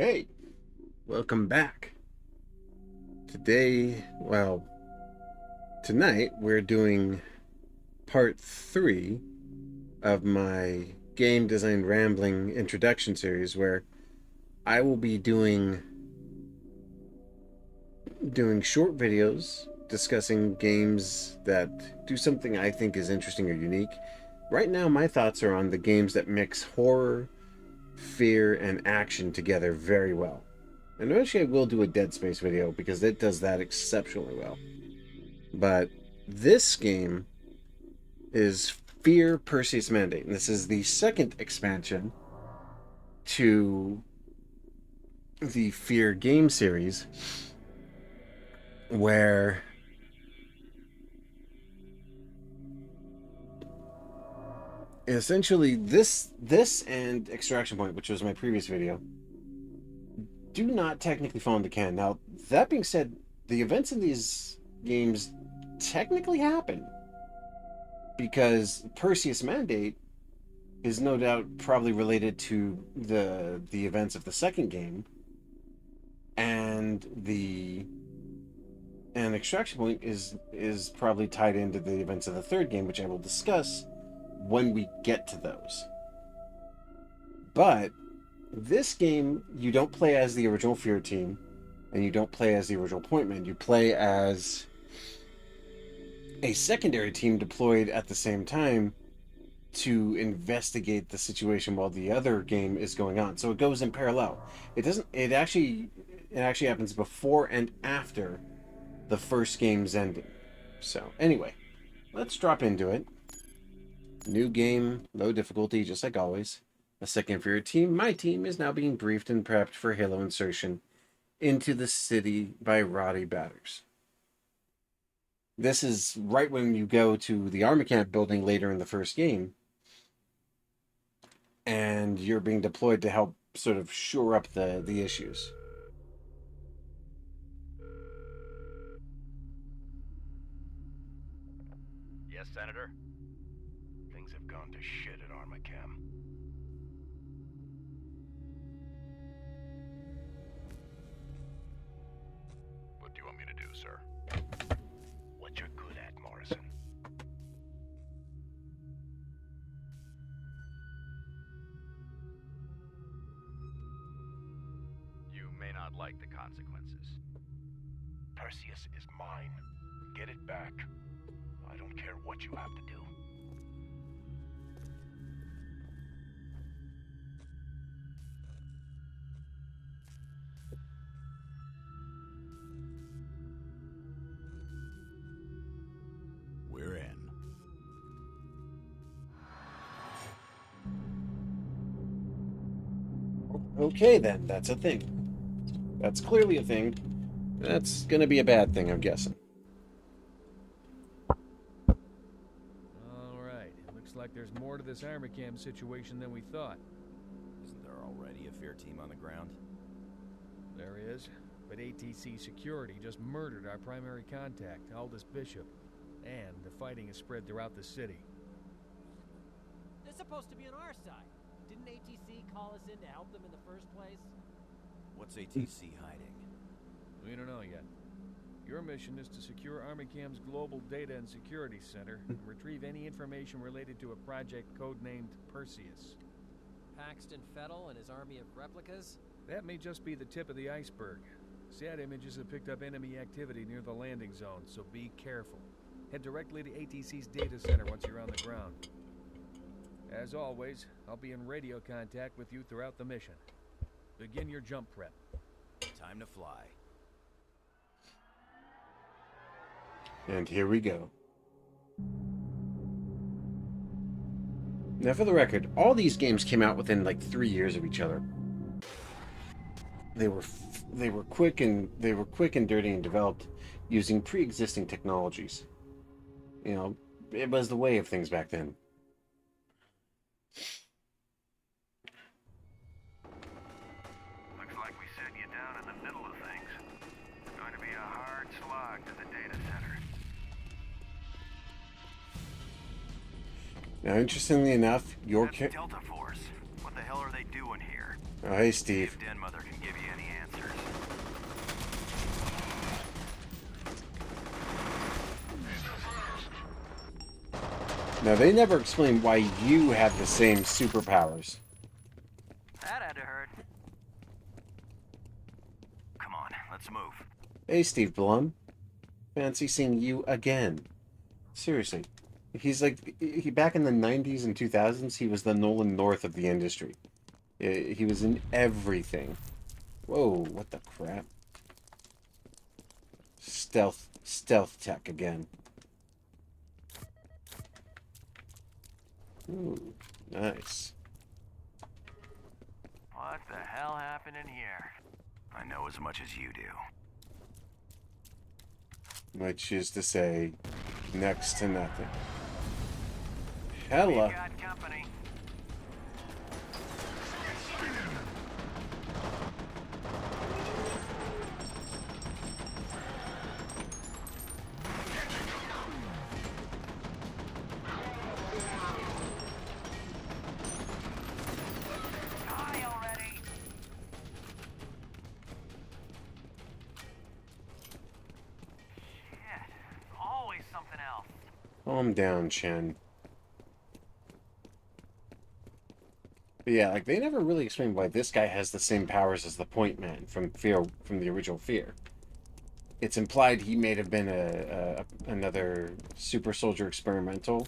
Hey, welcome back. Tonight we're doing part 3 of my game design rambling introduction series where I will be doing short videos discussing games that do something I think is interesting or unique. Right now my thoughts are on the games that mix horror, fear, and action together very well. And eventually I will do a Dead Space video because it does that exceptionally well. But this game is Fear Perseus Mandate. And this is the second expansion to the Fear game series, where essentially this and Extraction Point, which was my previous video, do not technically fall into canon. Now, that being said, the events in these games technically happen because Perseus Mandate is no doubt probably related to the events of the second game, and the and Extraction Point is probably tied into the events of the third game, which I will discuss when we get to those. But this game, you don't play as the original Fear team, and you don't play as the original Point Man. You play as a secondary team deployed at the same time to investigate the situation while the other game is going on. So it goes in parallel. It doesn't. It actually happens before and after the first game's ending. So anyway, let's drop into it. New game, low difficulty, just like always. A second for your team. My team is now being briefed and prepped for Halo insertion into the city by Roddy Batters. This is right when you go to the army camp building later in the first game, and you're being deployed to help sort of shore up the issues. Yes, Senator? Things have gone to shit at Armacam. What do you want me to do, sir? What you're good at, Morrison. You may not like the consequences. Perseus is mine. Get it back. I don't care what you have to do. We're in. Okay, then, that's a thing. That's clearly a thing. That's gonna be a bad thing, I'm guessing. Alright, it looks like there's more to this Armacam situation than we thought. Isn't there already a Fear team on the ground? There is, but ATC Security just murdered our primary contact, Aldous Bishop. And the fighting is spread throughout the city. They're supposed to be on our side. Didn't ATC call us in to help them in the first place? What's ATC hiding? We don't know yet. Your mission is to secure Armacam's Global Data and Security Center and retrieve any information related to a project codenamed Perseus. Paxton Fettel and his army of replicas? That may just be the tip of the iceberg. SAT images have picked up enemy activity near the landing zone, so be careful. Head directly to ATC's data center once you're on the ground. As always, I'll be in radio contact with you throughout the mission. Begin your jump prep. Time to fly. And here we go. Now, for the record, all these games came out within like 3 years of each other. They were quick and dirty and developed using pre-existing technologies. You know, it was the way of things back then. Looks like we set you down in the middle of things. Going to be a hard slog to the data center. Now, interestingly enough, That's Delta Force. What the hell are they doing here? Oh, hey, Steve. If Den Mother can give Now, they never explain why you have the same superpowers. That had to hurt. Come on, let's move. Hey, Steve Blum. Fancy seeing you again. Seriously. He's like, back in the 90s and 2000s, he was the Nolan North of the industry. He was in everything. Whoa, what the crap? Stealth tech again. Ooh, nice. What the hell happened in here? I know as much as you do. Which is to say, next to nothing. We Hella. got company. Die already. Shit. Always something else. Calm down, Chen. But yeah, like they never really explained why this guy has the same powers as the Point Man from the original Fear. It's implied he may have been another super soldier experimental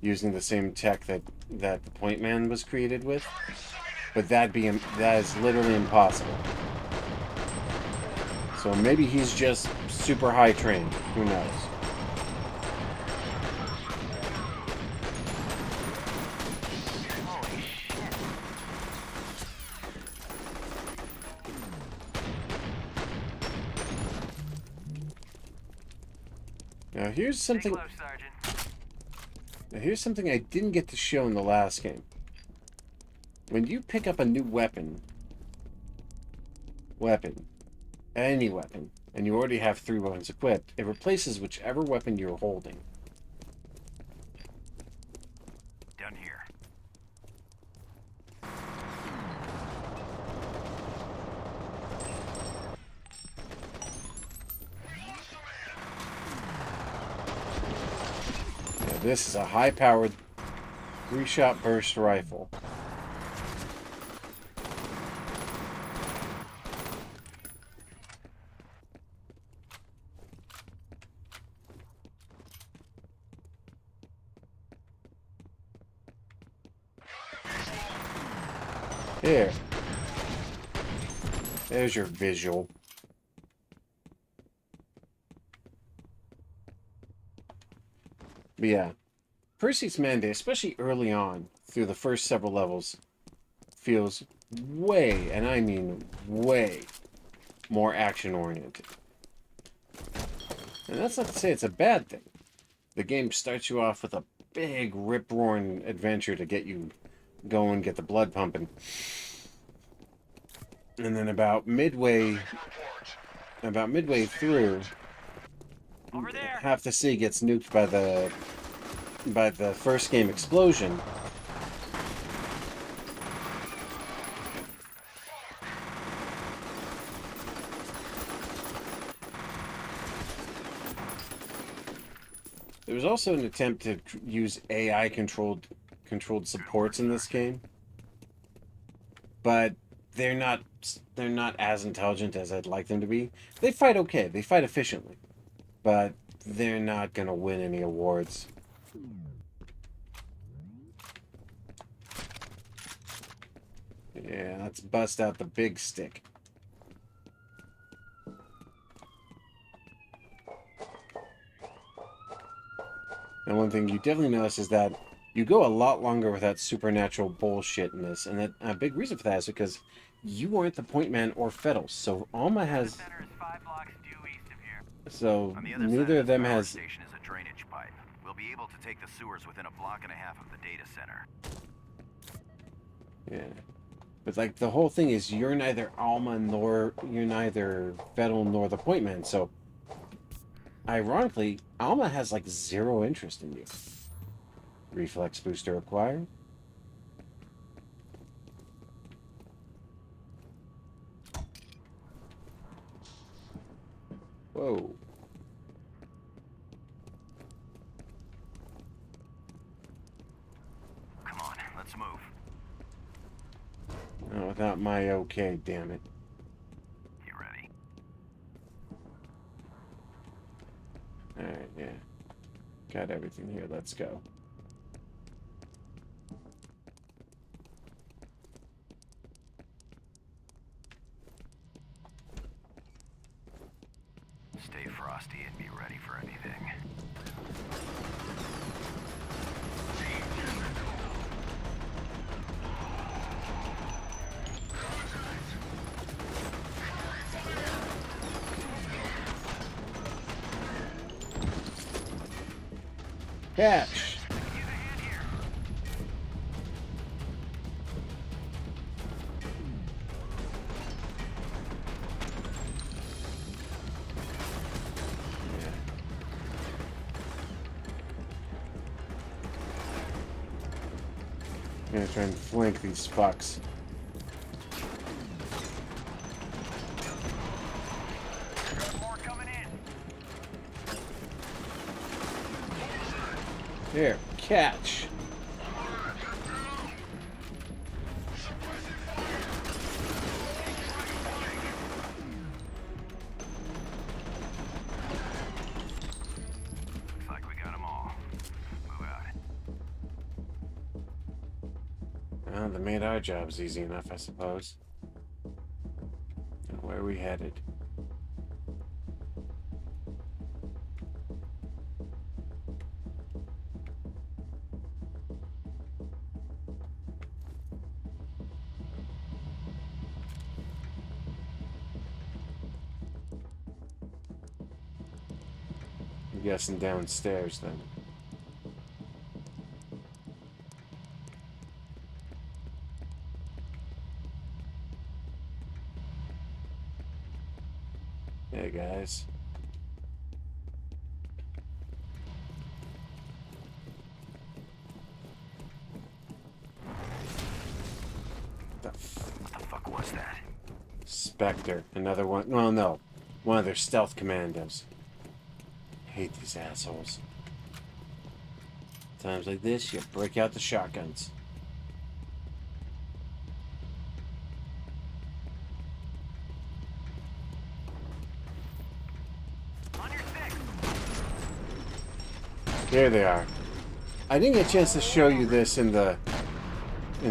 using the same tech that the Point Man was created with, but that is literally impossible. So maybe he's just super high trained. Who knows? Holy shit. Now here's Stay something. close, Sergeant. Now here's something I didn't get to show in the last game. When you pick up a new weapon, any weapon, and you already have 3 weapons equipped, it replaces whichever weapon you're holding. Done here. Now this is a high-powered 3-shot burst rifle. Here. There's your visual. But yeah, Perseus Mandate, especially early on, through the first several levels, feels way, and I mean way, more action-oriented. And that's not to say it's a bad thing. The game starts you off with a big, rip-roaring adventure to get you going, get the blood pumping. And then about midway through, Over there. half the city gets nuked by the first game explosion. There was also an attempt to use AI controlled supports in this game, but they're not as intelligent as I'd like them to be. They fight okay, they fight efficiently, but they're not gonna win any awards. Yeah, let's bust out the big stick. And one thing you definitely notice is that you go a lot longer with that supernatural bullshit in this, and that a big reason for that is because you aren't the Point Man or Fettles, so Alma has. The center is 5 blocks due east of here. So On the other neither side of them the power has. station is a drainage pipe. We'll be able to take the sewers within a block and a half of the data center. Yeah, but like the whole thing is you're neither Alma nor you're neither Fettel nor the Point Man, so. Ironically, Alma has like 0 interest in you. Reflex booster acquired. Whoa. without my okay, damn it. You ready? Alright, yeah. Got everything here. Let's go. Stay frosty and be ready for anything. Catch! I'm gonna try and flank these fucks. More coming in. Here, catch! Looks like we got them all. Move out. Well, they made our jobs easy enough, I suppose. And where are we headed? I'm guessing downstairs then. Hey guys. What the fuck was that? Spectre. Another one. Well, no. One of their stealth commandos. Hate these assholes. Times like this, you break out the shotguns. On your six. There they are. I didn't get a chance to show you this in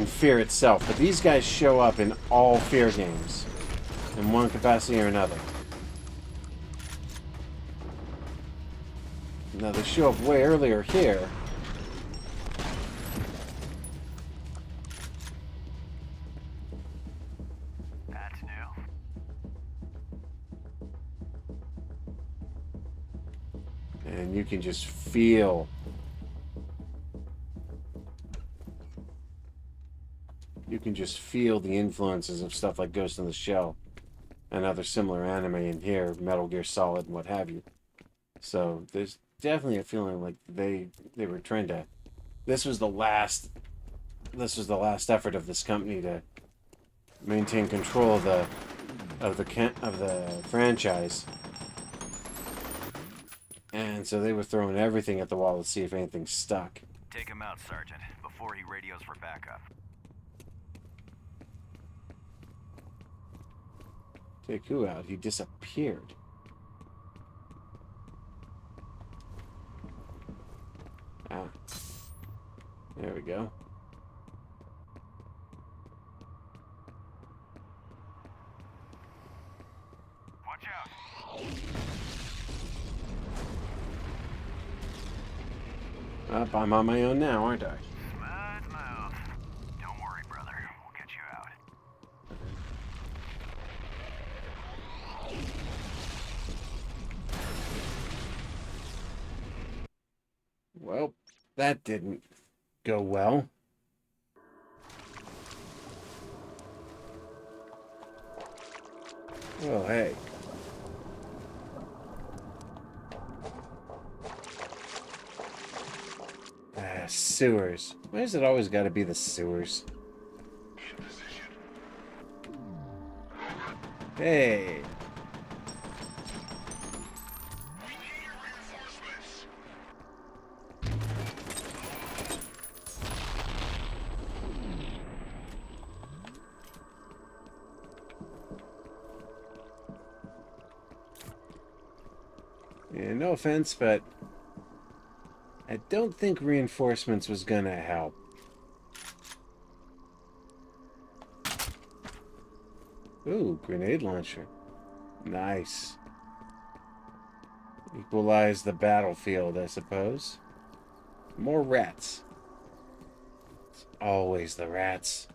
Fear itself, but these guys show up in all Fear games, in one capacity or another. Now they show up way earlier here. That's new. And you can just feel. You can just feel the influences of stuff like Ghost in the Shell and other similar anime in here, Metal Gear Solid and what have you. So there's definitely a feeling like they were trying to. This was the last effort of this company to maintain control of the franchise. And so they were throwing everything at the wall to see if anything stuck. Take him out, Sergeant, before he radios for backup. Take who out? He disappeared. Ah. There we go. Watch out. Up, I'm on my own now, aren't I? Smooth move. Don't worry, brother. We'll get you out. Well, that didn't go well. Oh, hey. Sewers. Why has it always got to be the sewers? Hey. And no offense, but I don't think reinforcements was gonna help. Ooh, grenade launcher. Nice. Equalize the battlefield, I suppose. More rats. It's always the rats.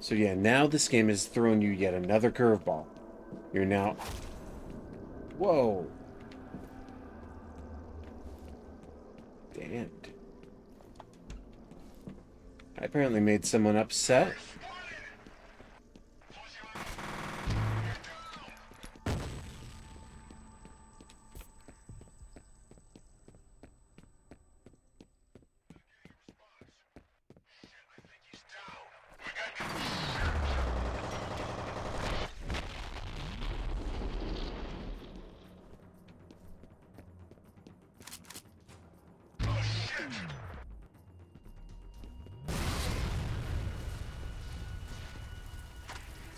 So yeah, now this game has thrown you yet another curveball. You're now... Whoa. Damned. I apparently made someone upset.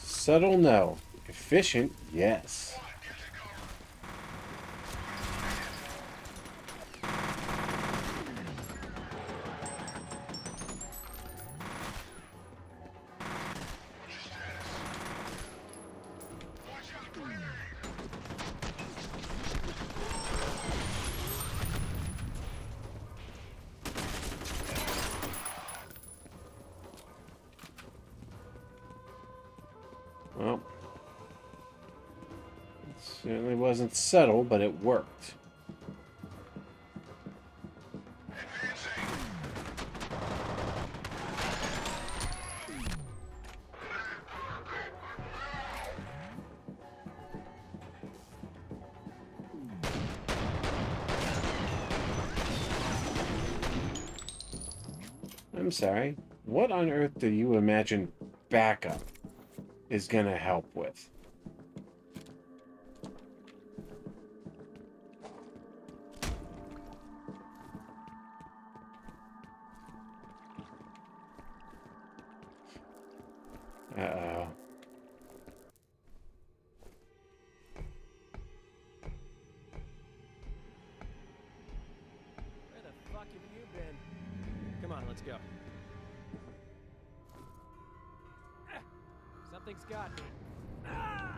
Subtle, no. Efficient, yes. Well, it certainly wasn't subtle, but it worked. I'm sorry. What on earth do you imagine backup is going to help with? Uh-oh. Where the fuck have you been? Come on, let's go. Something's got me. Ah!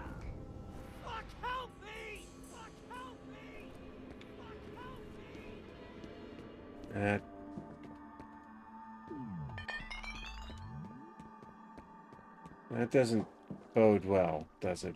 Fuck, help me! Fuck, help me! Fuck, help me! That doesn't bode well, does it?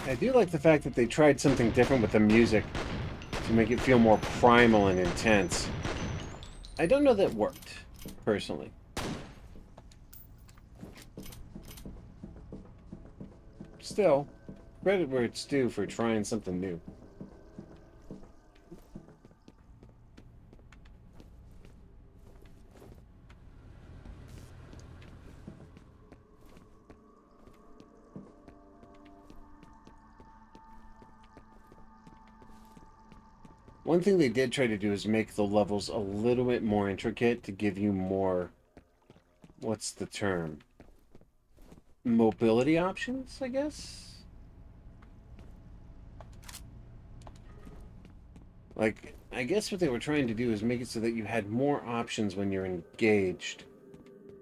I do like the fact that they tried something different with the music to make it feel more primal and intense. I don't know that worked, personally. Still, credit where it's due for trying something new. One thing they did try to do is make the levels a little bit more intricate to give you more, what's the term? Mobility options, I guess? Like, I guess what they were trying to do is make it so that you had more options when you're engaged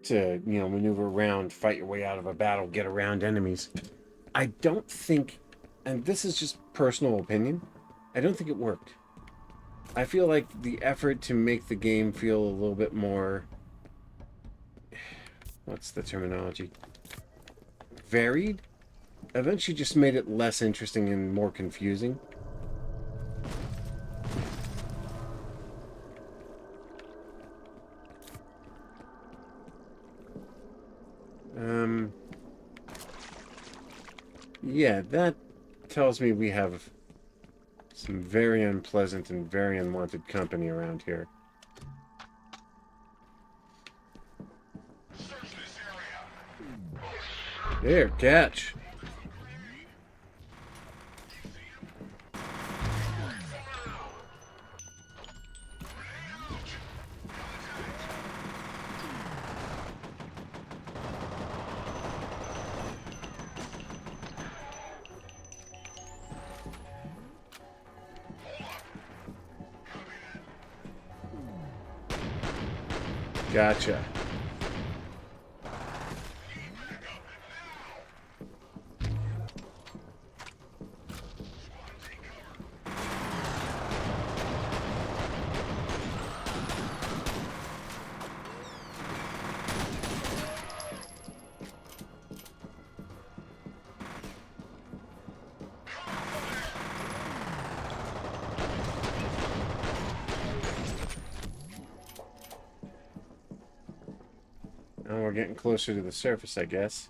to, you know, maneuver around, fight your way out of a battle, get around enemies. I don't think and this is just personal opinion, I don't think it worked. I feel like the effort to make the game feel a little bit more... What's the terminology? Varied? Eventually just made it less interesting and more confusing. Yeah, that tells me we have some very unpleasant and very unwanted company around here. There, catch. Gotcha. Now we're getting closer to the surface, I guess.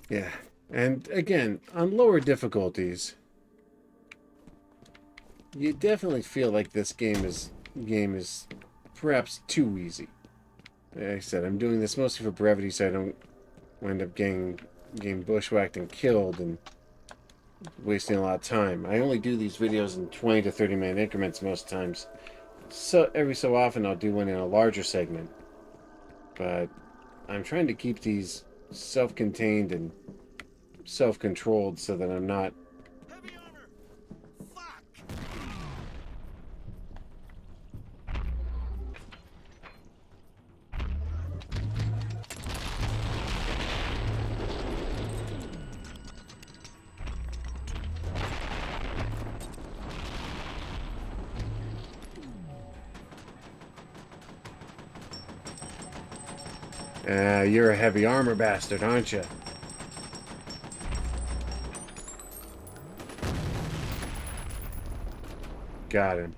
Yeah, and again, on lower difficulties, you definitely feel like this game is perhaps too easy. Like I said, I'm doing this mostly for brevity, so I don't wind up getting bushwhacked and killed and wasting a lot of time. I only do these videos in 20 to 30 minute increments most times. So every so often I'll do one in a larger segment. But I'm trying to keep these self-contained and self-controlled so that I'm not... Heavy armor! Fuck! You're a heavy armor bastard, aren't you? Got him.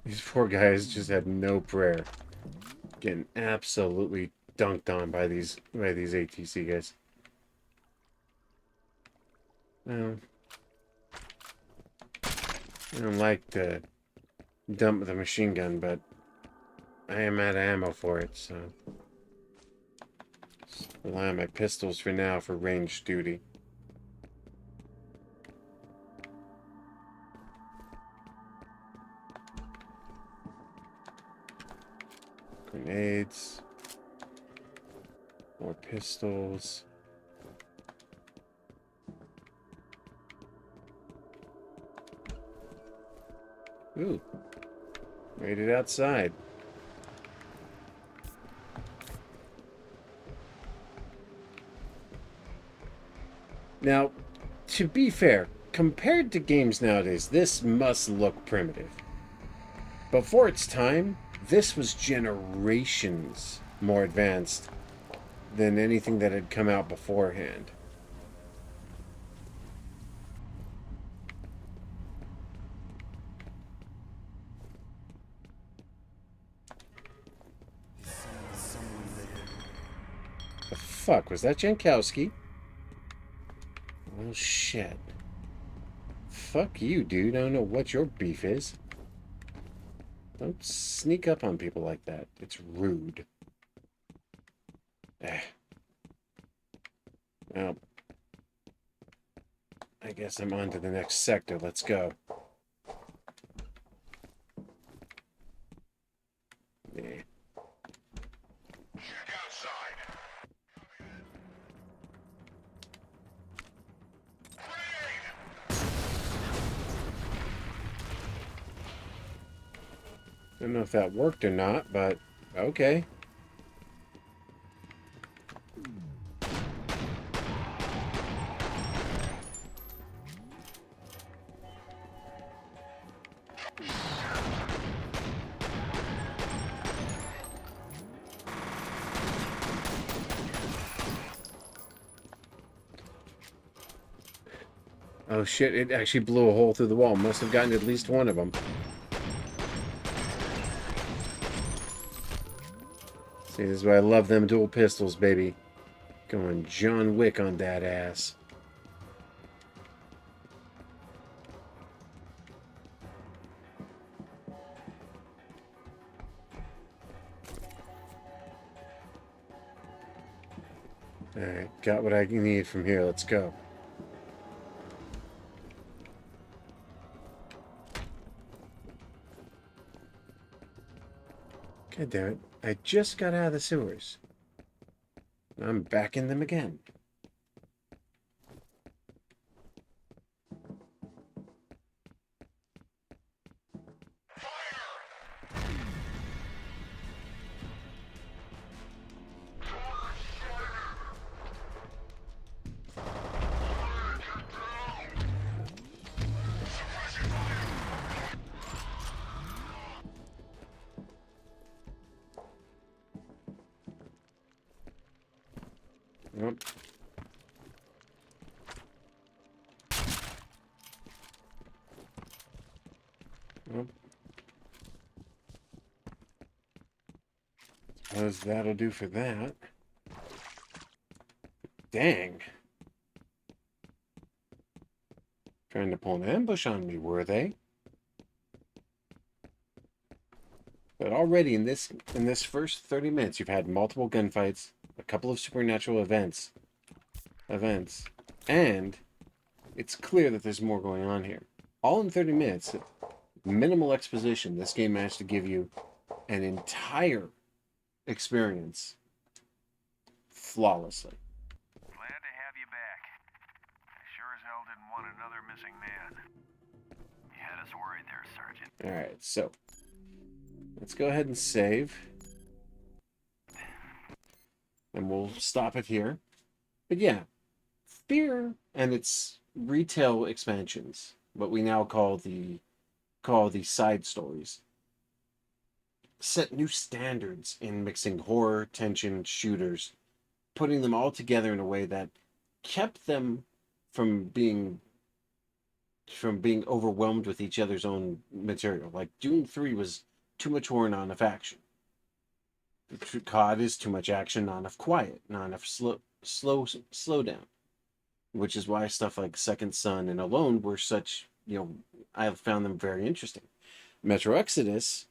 These poor guys just had no prayer. Getting absolutely dunked on by these ATC guys. Well, I don't like to dump the machine gun, but I am out of ammo for it, so just rely on my pistols for now for range duty. Grenades. More pistols. Ooh. Made it outside. Now, to be fair, compared to games nowadays, this must look primitive. But for its time, this was generations more advanced than anything that had come out beforehand. The fuck, was that Jankowski? Well, shit. Fuck you, dude. I don't know what your beef is. Don't sneak up on people like that. It's rude. Well, I guess I'm on to the next sector. Let's go. Yeah. Check outside. Don't know if that worked or not, but okay. Oh shit, it actually blew a hole through the wall. Must have gotten at least one of them. See, this is why I love them dual pistols, baby. Going John Wick on that ass. Alright, got what I need from here. Let's go. God damn it. I just got out of the sewers. I'm back in them again. Nope. Nope. Suppose that'll do for that. Dang. Trying to pull an ambush on me, were they? But already in this first 30 minutes, you've had multiple gunfights, a couple of supernatural events, and it's clear that there's more going on here. All in 30 minutes, minimal exposition. This game managed to give you an entire experience flawlessly. Glad to have you back. I sure as hell didn't want another missing man. You had us worried there, Sergeant. Alright, so let's go ahead and save. And we'll stop it here. But yeah, Fear and its retail expansions, what we now call the side stories, set new standards in mixing horror, tension, shooters, putting them all together in a way that kept them from being overwhelmed with each other's own material. Like Doom 3 was too much horror, not enough action. COD is too much action, not enough quiet, not enough slow down. Which is why stuff like Second Son and Alone were such, I have found them very interesting. Metro Exodus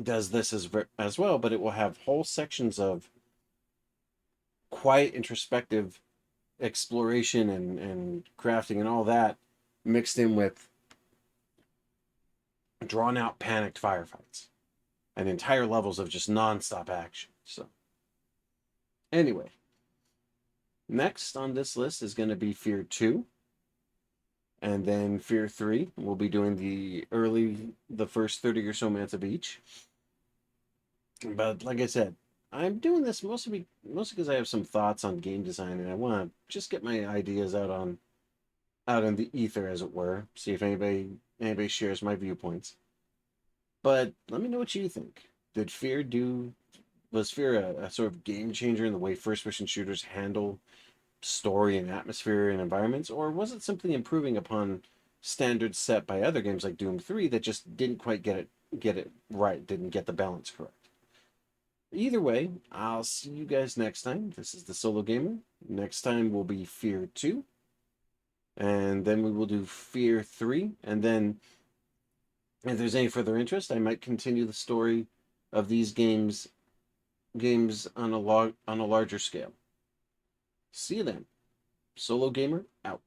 does this as well, but it will have whole sections of quiet, introspective exploration and crafting and all that mixed in with drawn out, panicked firefights and entire levels of just non-stop action. So, anyway. Next on this list is going to be Fear 2. And then Fear 3. We'll be doing the first 30 or so minutes of each. But like I said, I'm doing this mostly because I have some thoughts on game design and I want to just get my ideas out in the ether, as it were. See if anybody shares my viewpoints. But let me know what you think. Was Fear a sort of game changer in the way first-person shooters handle story and atmosphere and environments, or was it simply improving upon standards set by other games like Doom 3 that just didn't quite get it right, didn't get the balance correct? Either way, I'll see you guys next time. This is the Solo Gamer. Next time will be Fear 2, and then we will do Fear 3, and then if there's any further interest, I might continue the story of these games on a larger scale. See you then. Solo Gamer out.